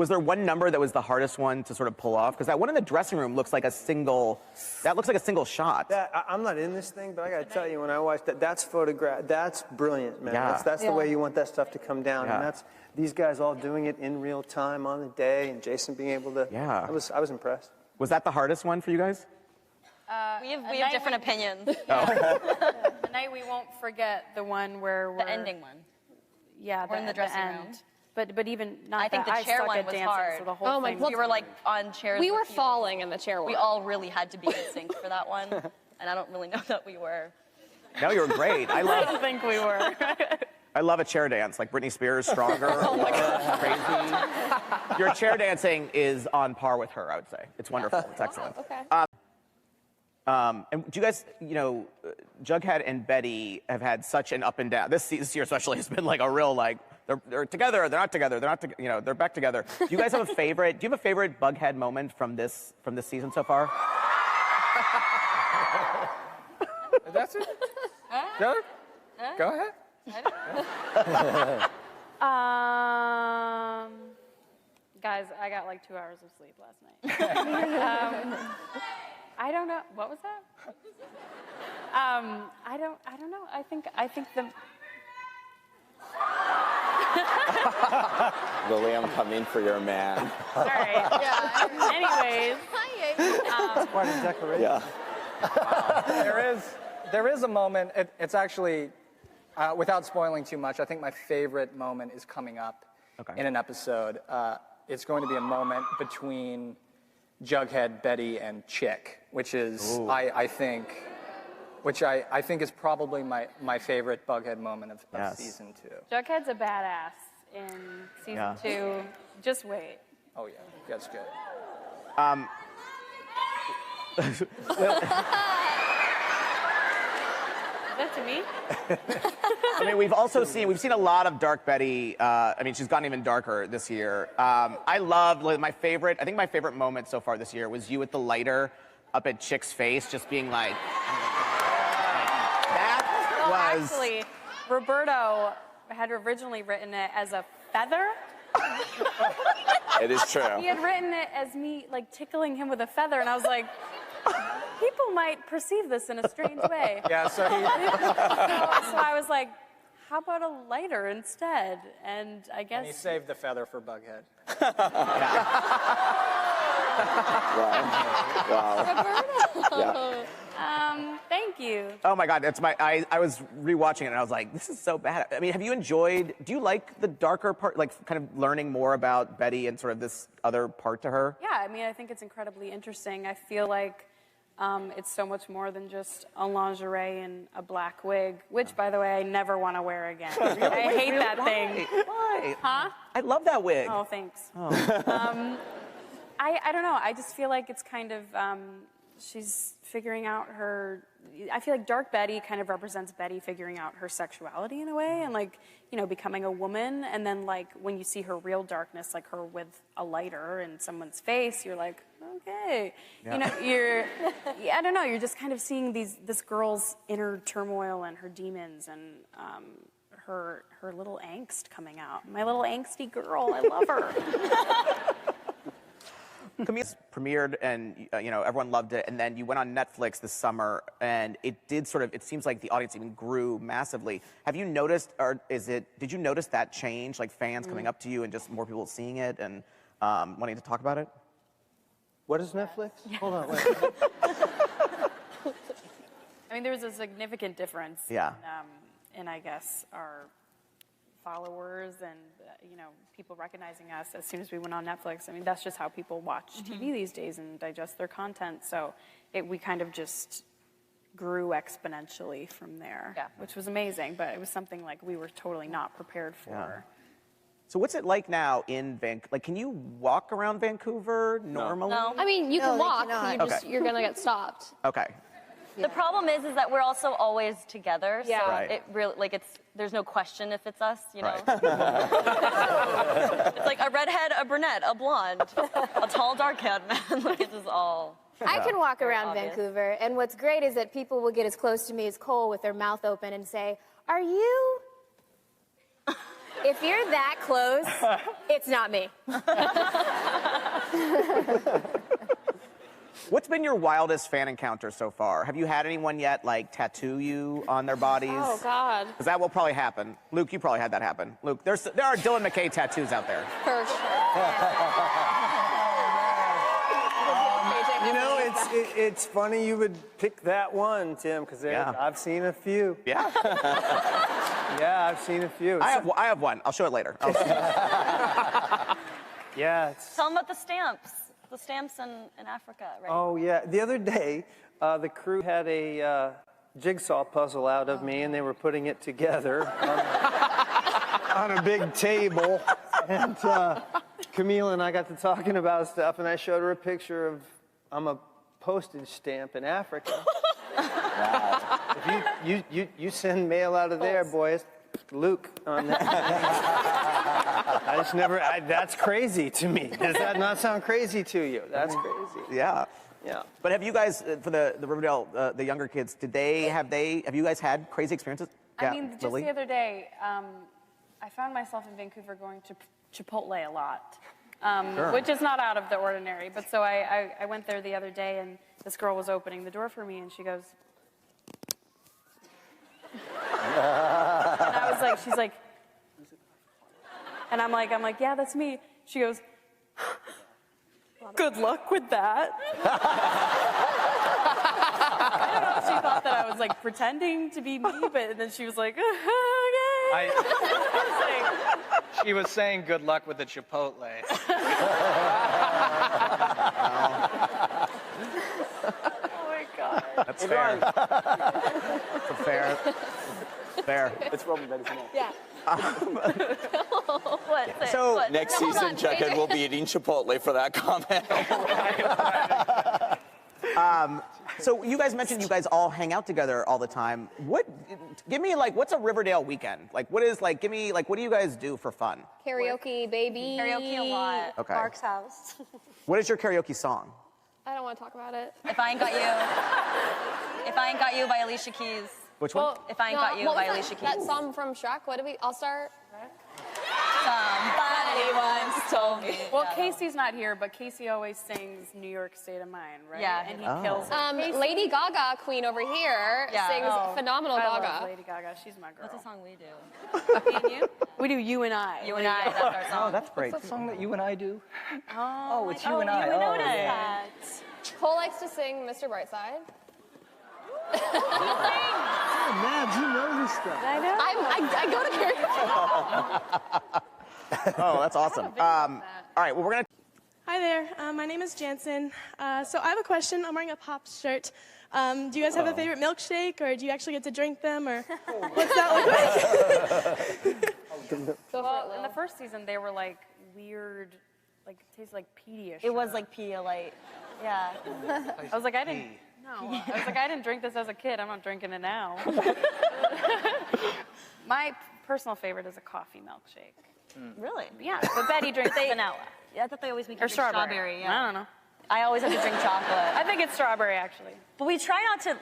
Was there one number that was the hardest one to sort of pull off? Because that one in the dressing room looks like a single shot. I'm not in this thing, but I got to tell you, when I watched that, that's photograph. That's brilliant, man. Yeah. That's the way you want that stuff to come down. Yeah. And that's these guys all doing it in real time on the day, and Jason being able to. Yeah. I was impressed. Was that the hardest one for you guys? We have different opinions. The night we won't forget, the one where we're... The ending one. Yeah, we're in the dressing end. room. But even not I think that, the chair suck one at was dancing, hard. so the whole thing. We were like on chairs. We were with people. falling in the chair one. We all really had to be in sync for that one, and I don't really know that we were. No, you were great. I don't think we were. I love a chair dance, like Britney Spears, Stronger. Oh my God. Crazy. Your chair dancing is on par with her, I would say. It's wonderful. It's excellent. Okay. And do you guys, Jughead and Betty have had such an up and down. This year especially has been like a real like, they're together, they're not together, they're back together. Do you guys have a favorite? Do you have a favorite Bughead moment from this season so far? That's it. Go ahead. Guys, I got like 2 hours of sleep last night. I don't know. What was that? I don't know. I think the. Lily, I'm coming for your man. All right. Yeah. Anyways. Quite a declaration. Yeah. Wow. There is a moment. It's actually, without spoiling too much, I think my favorite moment is coming up in an episode. It's going to be a moment between Jughead, Betty, and Chick, which is, I think is probably my favorite Bughead moment of season 2. Jughead's a badass in season 2. Just wait. Oh yeah, that's good. Is that to me? I mean, we've seen a lot of dark Betty. I mean, she's gotten even darker this year. I loved my favorite moment so far this year was you with the lighter up at Chick's face, just being like, that was. Actually, Roberto had originally written it as a feather. It is true. He had written it as me like tickling him with a feather, and I was like, people might perceive this in a strange way. Yeah, so he. So I was like, how about a lighter instead? And I guess. And he saved the feather for Bughead. Wow. Yeah. Thank you. Oh my God, I was rewatching it and I was like, this is so bad. I mean, do you like the darker part, like kind of learning more about Betty and sort of this other part to her? Yeah, I mean, I think it's incredibly interesting. I feel like it's so much more than just a lingerie and a black wig, which, by the way, I never want to wear again. I hate that thing. Why? Huh? I love that wig. Oh, thanks. Oh. I don't know. I just feel like it's kind of, she's figuring out her, I feel like Dark Betty kind of represents Betty figuring out her sexuality in a way and like, becoming a woman. And then like when you see her real darkness, like her with a lighter in someone's face, you're like, okay. Yeah. I don't know, you're just kind of seeing this girl's inner turmoil and her demons and her little angst coming out. My little angsty girl, I love her. Camille's premiered and everyone loved it, and then you went on Netflix this summer and it seems like the audience even grew massively. Have you noticed, did you notice that change, like fans coming up to you and just more people seeing it and wanting to talk about it? What is Netflix? Yeah. Hold on, wait. I mean, there's a significant difference in I guess, our followers and, people recognizing us as soon as we went on Netflix. I mean, that's just how people watch TV these days and digest their content. So we kind of just grew exponentially from there, which was amazing, but it was something like we were totally not prepared for. Yeah. So what's it like now in Vancouver? Like, can you walk around Vancouver normally? No. I mean, you can walk. You're gonna get stopped. Okay. The problem is that we're also always together. Yeah. So Right. it really, there's no question if it's us, Right. It's like a redhead, a brunette, a blonde, a tall, dark-haired man. Like, this is all. I can walk around obvious. Vancouver, and what's great is that people will get as close to me as Cole with their mouth open and say, "Are you?" If you're that close, it's not me. What's been your wildest fan encounter so far? Have you had anyone yet, like, tattoo you on their bodies? Oh, God. Because that will probably happen. Luke, you probably had that happen. Luke, there are Dylan McKay tattoos out there. For sure. You know, it's funny you would pick that one, Tim, because I've seen a few. Yeah? Yeah, I've seen a few. I have one. I'll show it later. Yeah. Tell them about the stamps. The stamps in Africa, right? Oh, yeah. The other day, the crew had a jigsaw puzzle out of me, and they were putting it together on a big table. And Camille and I got to talking about stuff, and I showed her a picture of, I'm a postage stamp in Africa. Wow. If you send mail out of there, boys, Luke on that. I just never, that's crazy to me. Does that not sound crazy to you? That's crazy. Yeah. Yeah. But have you guys, for the Riverdale, the younger kids, have you guys had crazy experiences? I mean, just the other day, I found myself in Vancouver going to Chipotle a lot, which is not out of the ordinary. But so I went there the other day, and this girl was opening the door for me, and she goes, and I was like, she's like, and I'm like, yeah, that's me. She goes, good luck with that. I don't know if she thought that I was like pretending to be me, but then she was like, okay. She was saying good luck with the Chipotle. Oh my God. That's fair. That's fair. Fair. It's probably better than Yeah. So Next season, Jughead will be eating Chipotle for that comment. So you guys mentioned you guys all hang out together all the time. Give me what's a Riverdale weekend? Like, what do you guys do for fun? Karaoke, baby. Karaoke a lot. Okay. Mark's house. What is your karaoke song? I don't want to talk about it. If I Ain't Got You. If I Ain't Got You by Alicia Keys. Which one? If I Ain't Got You by Alicia Keys. That song from Shrek, I'll start. Somebody once told me. Well, Casey's not here, but Casey always sings New York State of Mind, right? Yeah. And he kills it. Lady Gaga, queen over here, sings phenomenal I Gaga. love Lady Gaga. She's my girl. What's the song we do? Me and you? We do You and I. You and I, that's our song. Oh, that's great. What's that song that you and I do? Oh, It's You and I. You noticed yeah. that. Cole likes to sing Mr. Brightside. Mads, you know this stuff. I know. I go to karaoke. Oh, that's awesome. All right, well, we're going to... Hi there. My name is Jansen. So I have a question. I'm wearing a Pops shirt. Do you guys have a favorite milkshake, or do you actually get to drink them, or what's that look like? Well, in the first season, they were like weird, like tasted like Pedialyte. It was like Pedialyte. Yeah. I was like, I didn't drink this as a kid. I'm not drinking it now. My personal favorite is a coffee milkshake. Really? Yeah, but Betty drinks vanilla. Yeah, I thought they always make you Or drink strawberry. Yeah. I don't know. I always have to drink chocolate. I think it's strawberry, actually. But we try not to,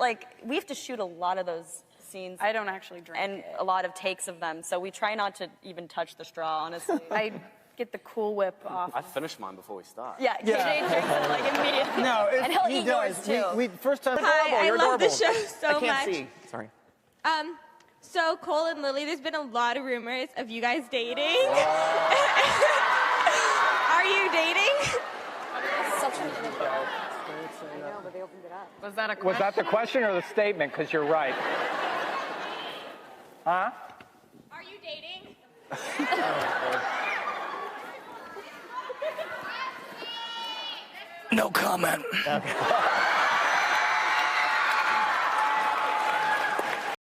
we have to shoot a lot of those scenes. I don't actually drink and a lot of takes of them, so we try not to even touch the straw, honestly. I get the Cool Whip off. I finished mine before we start. Yeah, KJ drinks it immediately. No, and he'll eat yours too. We first time. Hi, I love the show so I can't much. see. Sorry. So Cole and Lily, there's been a lot of rumors of you guys dating. Are you dating? Was that a question? Was that the question or the statement? Because you're right. Huh? Are you dating? No comment.